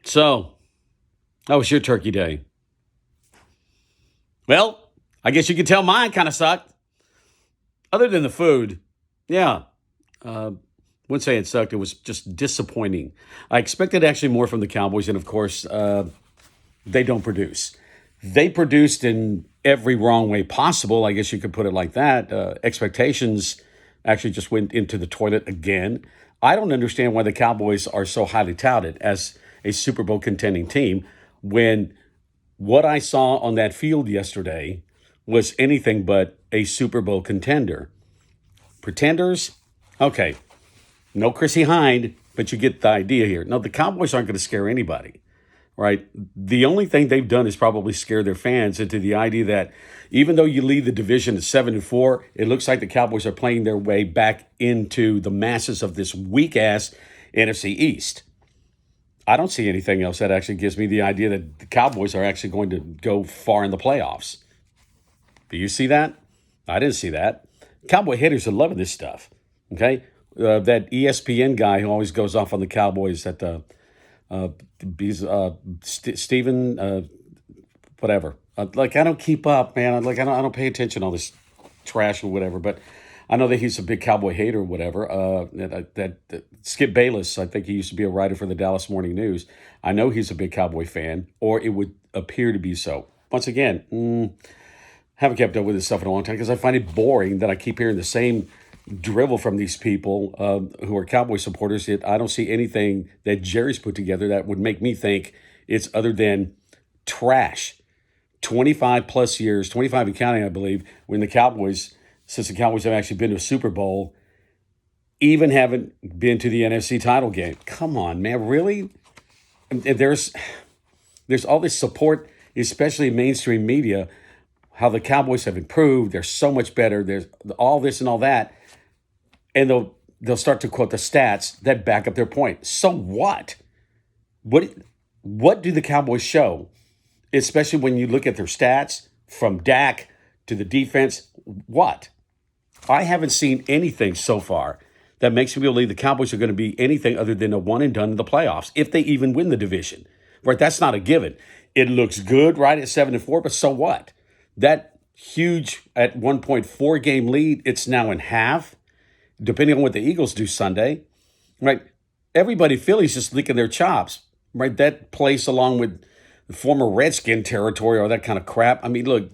So, how was your turkey day? Well, I guess you could tell mine kind of sucked. Other than the food, yeah. Uh, wouldn't say it sucked. It was just disappointing. I expected actually more from the Cowboys, and of course, they don't produce. They produced in every wrong way possible. I guess you could put it like that. Expectations actually just went into the toilet again. I don't understand why the Cowboys are so highly touted as a Super Bowl contending team when what I saw on that field yesterday was anything but a Super Bowl contender. Pretenders? Okay, no Chrissy Hind, but you get the idea here. No, the Cowboys aren't going to scare anybody, right? The only thing they've done is probably scare their fans into the idea that even though you lead the division at 7-4, it looks like the Cowboys are playing their way back into the masses of this weak ass NFC East. I don't see anything else that actually gives me the idea that the Cowboys are actually going to go far in the playoffs. Do you see that? I didn't see that. Cowboy haters are loving this stuff. Okay, that ESPN guy who always goes off on the Cowboys, that Stephen, whatever. Like I don't keep up, man. I don't pay attention to all this trash or whatever. But I know that he's a big Cowboy hater or whatever. That Skip Bayless, I think he used to be a writer for the Dallas Morning News. I know he's a big Cowboy fan, or it would appear to be so. Once again, haven't kept up with this stuff in a long time because I find it boring that I keep hearing the same drivel from these people who are Cowboy supporters. Yet I don't see anything that Jerry's put together that would make me think it's other than trash. 25 plus years, 25 and counting, I believe, when the Cowboys, since the Cowboys have actually been to a Super Bowl, even haven't been to the NFC title game. Come on, man, really? And there's all this support, especially in mainstream media, how the Cowboys have improved. They're so much better. There's all this and all that. And they'll start to quote the stats that back up their point. So what? What do the Cowboys show? Especially when you look at their stats from Dak to the defense. What? I haven't seen anything so far that makes me believe the Cowboys are going to be anything other than a one and done in the playoffs, if they even win the division. Right? That's not a given. It looks good, right, at 7-4, but so what? That huge at 1.4 game lead, it's now in half, depending on what the Eagles do Sunday, right? Everybody, Philly's just licking their chops, right? That place along with the former Redskin territory or that kind of crap. I mean, look,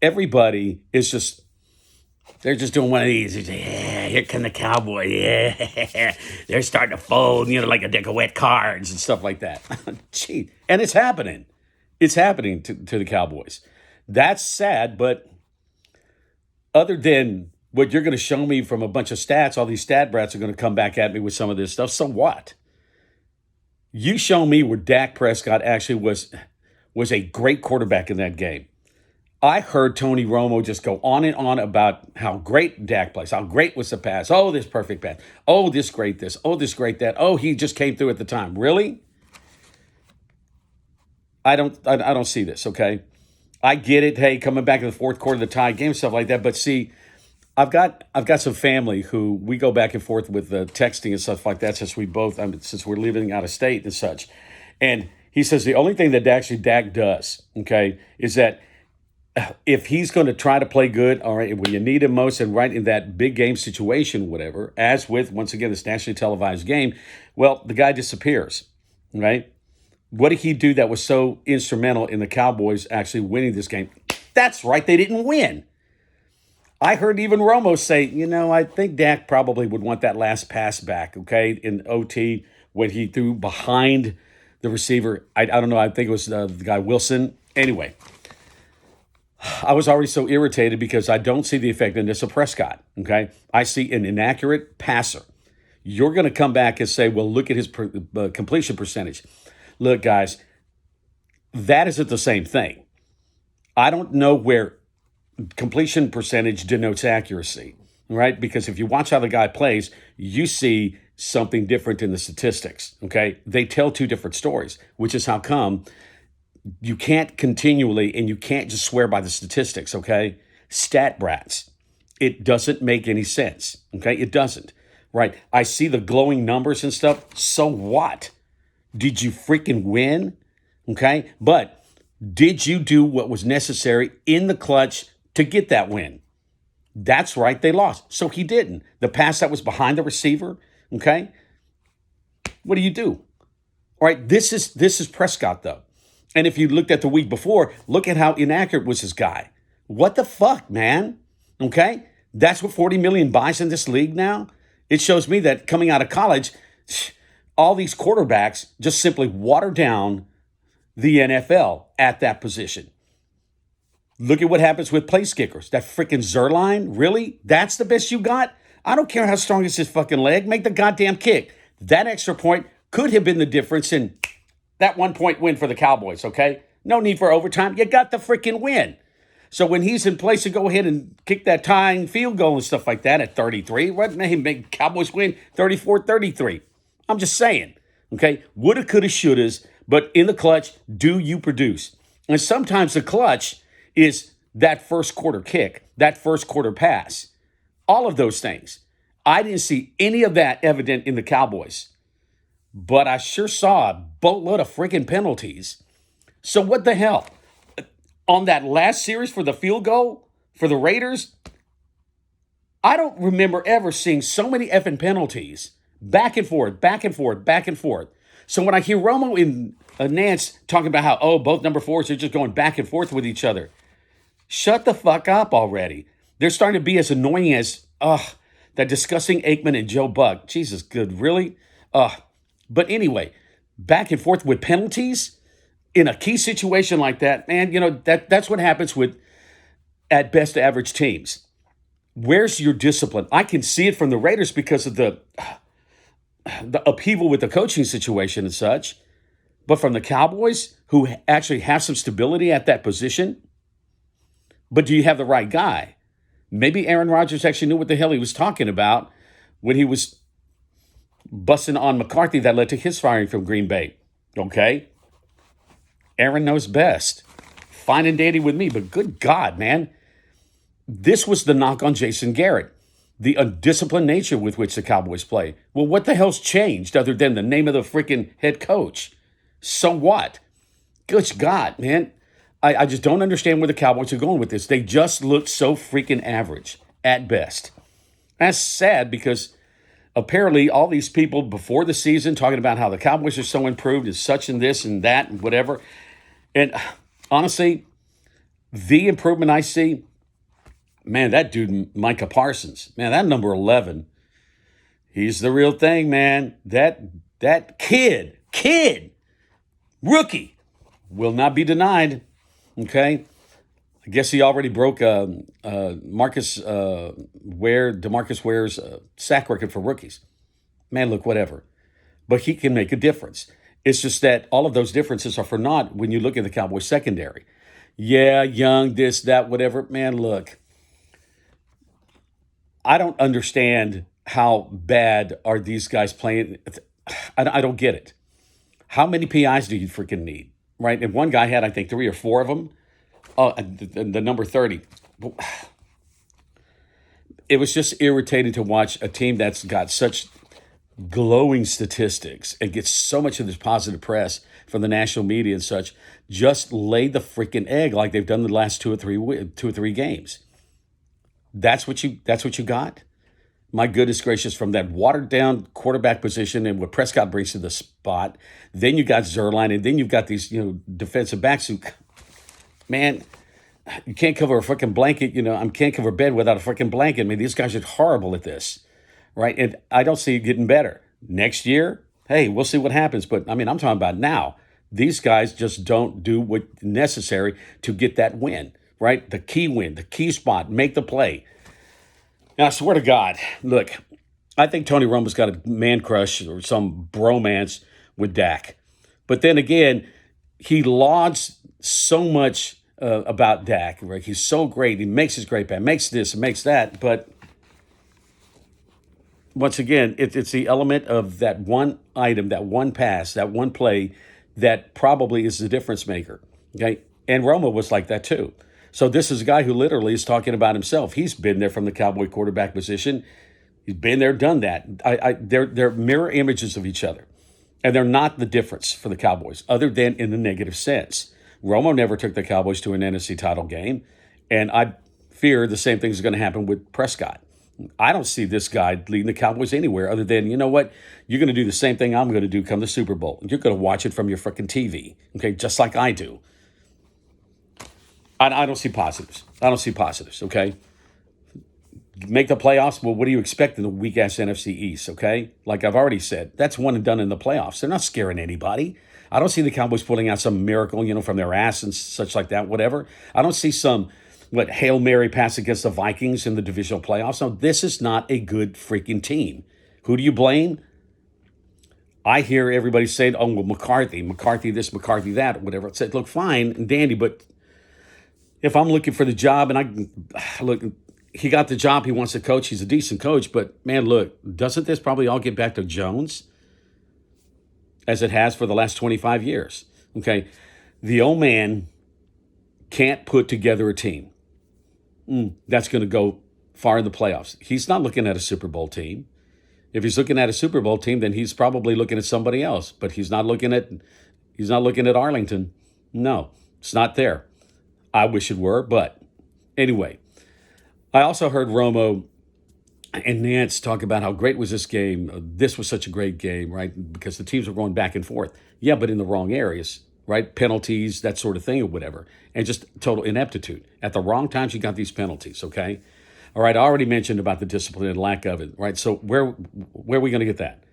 everybody is just, they're just doing one of these. Yeah, here come the Cowboy. Yeah, they're starting to fold, like a deck of wet cards and stuff like that. Gee, and it's happening. It's happening to the Cowboys. That's sad, but other than what you're going to show me from a bunch of stats, all these stat brats are going to come back at me with some of this stuff. So what? You show me where Dak Prescott actually was a great quarterback in that game. I heard Tony Romo just go on and on about how great Dak plays, how great was the pass. Oh, this perfect pass. Oh, this great this. Oh, this great that. Oh, he just came through at the time. Really? I don't see this, okay? I get it. Hey, coming back in the fourth quarter of the tie game, stuff like that. But see, I've got some family who we go back and forth with texting and stuff like that since since we're living out of state and such. And he says the only thing that Dak does, okay, is that if he's going to try to play good, all right, when you need him most and right in that big game situation, whatever, as with, once again, this nationally televised game, well, the guy disappears, right? What did he do that was so instrumental in the Cowboys actually winning this game? That's right, they didn't win. I heard even Romo say, I think Dak probably would want that last pass back, okay, in OT when he threw behind the receiver. I don't know, I think it was the guy Wilson. Anyway, I was already so irritated because I don't see the effectiveness of Prescott, okay? I see an inaccurate passer. You're going to come back and say, well, look at his completion percentage. Look, guys, that isn't the same thing. I don't know where completion percentage denotes accuracy, right? Because if you watch how the guy plays, you see something different in the statistics, okay? They tell two different stories, which is how come you can't continually, and you can't just swear by the statistics, okay? Stat brats. It doesn't make any sense, okay? It doesn't. right? I see the glowing numbers and stuff. So what? Did you freaking win? Okay. But did you do what was necessary in the clutch to get that win? That's right. They lost. So he didn't. The pass that was behind the receiver. Okay. What do? All right. This is Prescott, though. And if you looked at the week before, look at how inaccurate was this guy. What the fuck, man? Okay. That's what 40 million buys in this league now. It shows me that coming out of college, all these quarterbacks just simply water down the NFL at that position. Look at what happens with place kickers. That freaking Zerline, really? That's the best you got? I don't care how strong is his fucking leg. Make the goddamn kick. That extra point could have been the difference in that 1 point win for the Cowboys, okay? No need for overtime. You got the freaking win. So when he's in place to go ahead and kick that tying field goal and stuff like that at 33, what made him make Cowboys win 34-33? I'm just saying, okay? Woulda, coulda, shouldas, but in the clutch, do you produce? And sometimes the clutch is that first quarter kick, that first quarter pass, all of those things. I didn't see any of that evident in the Cowboys, but I sure saw a boatload of freaking penalties. So what the hell? On that last series for the field goal for the Raiders, I don't remember ever seeing so many effing penalties. Back and forth, back and forth, back and forth. So when I hear Romo and Nance talking about how, both number fours are just going back and forth with each other, shut the fuck up already. They're starting to be as annoying as, that disgusting Aikman and Joe Buck. Jesus, good, really? But anyway, back and forth with penalties in a key situation like that, man, that's what happens with, at best, average teams. Where's your discipline? I can see it from the Raiders because of the upheaval with the coaching situation and such. But from the Cowboys, who actually have some stability at that position, but do you have the right guy? Maybe Aaron Rodgers actually knew what the hell he was talking about when he was busting on McCarthy that led to his firing from Green Bay. Okay? Aaron knows best. Fine and dandy with me, but good God, man. This was the knock on Jason Garrett. The undisciplined nature with which the Cowboys play. Well, what the hell's changed other than the name of the freaking head coach? So what? Good God, man. I just don't understand where the Cowboys are going with this. They just look so freaking average at best. That's sad because apparently all these people before the season talking about how the Cowboys are so improved and such and this and that and whatever. And honestly, the improvement I see, man, that dude, Micah Parsons, man, that number 11, he's the real thing, man. That kid, rookie, will not be denied. Okay, I guess he already broke DeMarcus Ware's sack record for rookies. Man, look, whatever. But he can make a difference. It's just that all of those differences are for naught when you look at the Cowboys secondary. Yeah, young, this, that, whatever. Man, look, I don't understand how bad are these guys playing. I don't get it. How many PIs do you freaking need? Right? And one guy had, I think, 3 or 4 of them. The number 30. It was just irritating to watch a team that's got such glowing statistics and gets so much of this positive press from the national media and such, just lay the freaking egg like they've done the last 2 or 3 games. That's what you got? My goodness gracious, from that watered-down quarterback position and what Prescott brings to the spot, then you got Zerline, and then you've got these, defensive backs who, man, you can't cover a freaking blanket. I can't cover a bed without a freaking blanket. I mean, these guys are horrible at this, right? And I don't see it getting better. Next year, hey, we'll see what happens. But, I'm talking about now. These guys just don't do what's necessary to get that win, right? The key win, the key spot, make the play. Now, I swear to God, look, I think Tony Romo's got a man crush or some bromance with Dak. But then again, he lauds so much about Dak, right? He's so great. He makes his great band, makes this and makes that. But once again, it's the element of that one item, that one pass, that one play that probably is the difference maker. Okay. And Romo was like that too. So this is a guy who literally is talking about himself. He's been there from the Cowboy quarterback position. He's been there, done that. They're mirror images of each other. And they're not the difference for the Cowboys, other than in the negative sense. Romo never took the Cowboys to an NFC title game. And I fear the same thing is going to happen with Prescott. I don't see this guy leading the Cowboys anywhere other than, you know what? You're going to do the same thing I'm going to do come the Super Bowl. You're going to watch it from your freaking TV, okay, just like I do. I don't see positives. I don't see positives, okay? Make the playoffs? Well, what do you expect in the weak-ass NFC East, okay? Like I've already said, that's one and done in the playoffs. They're not scaring anybody. I don't see the Cowboys pulling out some miracle, from their ass and such like that, whatever. I don't see some, Hail Mary pass against the Vikings in the divisional playoffs. No, this is not a good freaking team. Who do you blame? I hear everybody saying, oh, well, McCarthy this, McCarthy that, whatever. It's like, look, fine and dandy, but if I'm looking for the job and look, he got the job, he wants to coach, he's a decent coach, but man, look, doesn't this probably all get back to Jones as it has for the last 25 years? Okay, the old man can't put together a team that's going to go far in the playoffs. He's not looking at a Super Bowl team. If he's looking at a Super Bowl team, then he's probably looking at somebody else, but he's not looking at Arlington. No, it's not there. I wish it were, but anyway. I also heard Romo and Nance talk about how great was this game. This was such a great game, right? Because the teams were going back and forth. Yeah, but in the wrong areas, right? Penalties, that sort of thing or whatever. And just total ineptitude. At the wrong times, you got these penalties, okay? All right, I already mentioned about the discipline and lack of it, right? So where are we going to get that?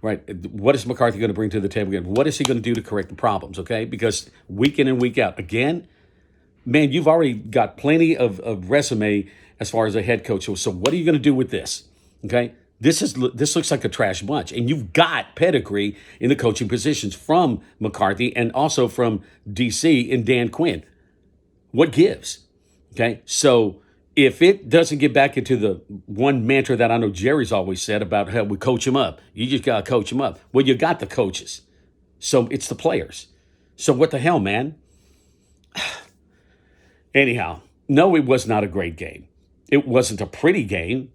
Right? What is McCarthy going to bring to the table again? What is he going to do to correct the problems, okay? Because week in and week out, again, man, you've already got plenty of resume as far as a head coach. So what are you going to do with this? Okay, this looks like a trash bunch, and you've got pedigree in the coaching positions from McCarthy and also from DC and Dan Quinn. What gives? Okay, so if it doesn't get back into the one mantra that I know Jerry's always said about how we coach them up, you just got to coach them up. Well, you got the coaches, so it's the players. So what the hell, man? Anyhow, no, it was not a great game. It wasn't a pretty game.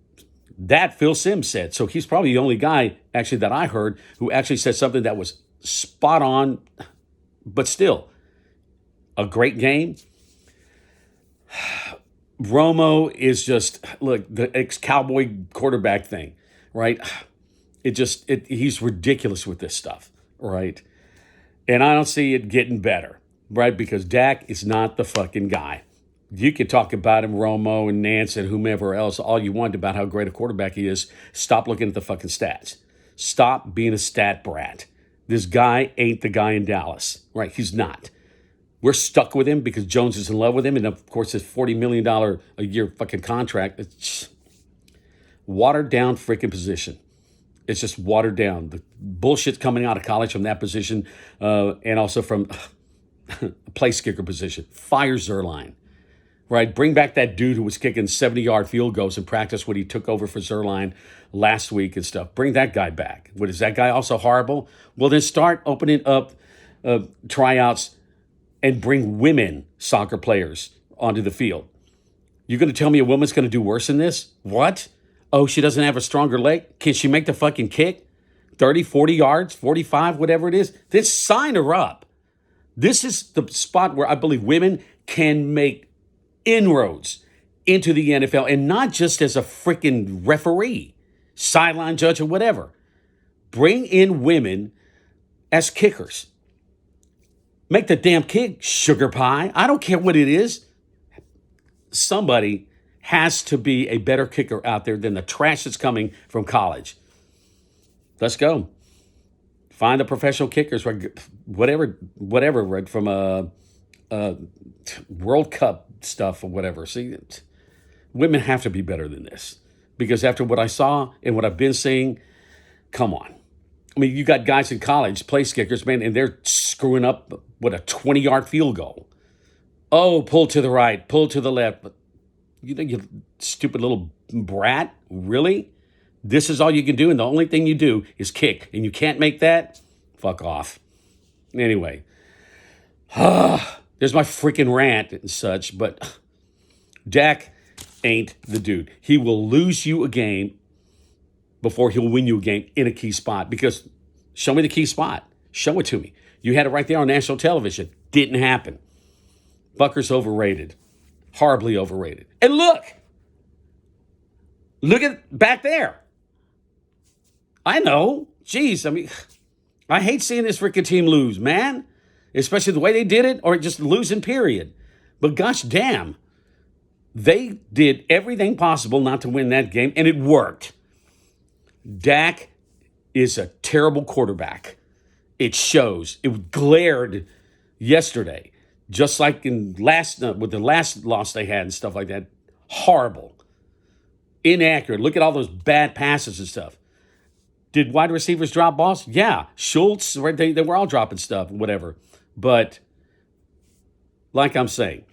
That Phil Simms said. So he's probably the only guy actually that I heard who actually said something that was spot on, but still a great game. Romo is just, look, the ex-Cowboy quarterback thing, right? He's ridiculous with this stuff, right? And I don't see it getting better, right? Because Dak is not the fucking guy. You can talk about him, Romo and Nance and whomever else, all you want about how great a quarterback he is. Stop looking at the fucking stats. Stop being a stat brat. This guy ain't the guy in Dallas, right? He's not. We're stuck with him because Jones is in love with him. And of course, his $40 million a year fucking contract. It's watered down freaking position. It's just watered down. The bullshit's coming out of college from that position and also from a place kicker position. Fire Zerline. Right, bring back that dude who was kicking 70-yard field goals in practice when he took over for Zerline last week and stuff. Bring that guy back. What, is that guy also horrible? Well, then start opening up tryouts and bring women soccer players onto the field. You're going to tell me a woman's going to do worse than this? What? Oh, she doesn't have a stronger leg? Can she make the fucking kick? 30, 40 yards, 45, whatever it is? Then sign her up. This is the spot where I believe women can make inroads into the NFL, and not just as a freaking referee, sideline judge, or whatever. Bring in women as kickers. Make the damn kick sugar pie. I don't care what it is. Somebody has to be a better kicker out there than the trash that's coming from college. Let's go. Find the professional kickers, whatever, right, from a World Cup stuff or whatever. See, women have to be better than this because after what I saw and what I've been seeing, come on. I mean, you got guys in college, place kickers, man, and they're screwing up, a 20-yard field goal. Oh, pull to the right, pull to the left. But you stupid little brat, really? This is all you can do, and the only thing you do is kick, and you can't make that? Fuck off. Anyway. There's my freaking rant and such, but Dak ain't the dude. He will lose you a game before he'll win you a game in a key spot. Because show me the key spot. Show it to me. You had it right there on national television. Didn't happen. Butker's overrated. Horribly overrated. And look at back there. I know. Jeez, I mean, I hate seeing this freaking team lose, man. Especially the way they did it, or just losing, period. But gosh damn, they did everything possible not to win that game, and it worked. Dak is a terrible quarterback. It shows. It glared yesterday, just like with the last loss they had and stuff like that. Horrible. Inaccurate. Look at all those bad passes and stuff. Did wide receivers drop balls? Yeah. Schultz, they were all dropping stuff, whatever. But like I'm saying,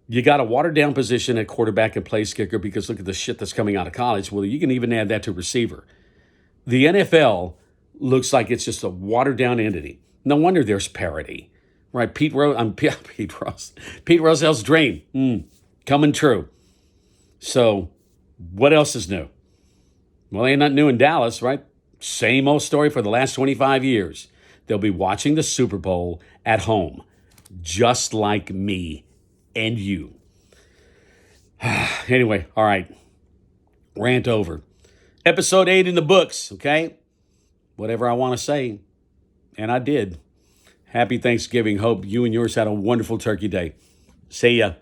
you got a watered down position at quarterback and place kicker because look at the shit that's coming out of college. Well, you can even add that to receiver. The NFL looks like it's just a watered down entity. No wonder there's parity, right? Pete Rozell's dream coming true. So what else is new? Well, ain't nothing new in Dallas, right? Same old story for the last 25 years. They'll be watching the Super Bowl at home, just like me and you. Anyway, all right. Rant over. Episode 8 in the books, okay? Whatever I want to say. And I did. Happy Thanksgiving. Hope you and yours had a wonderful turkey day. See ya.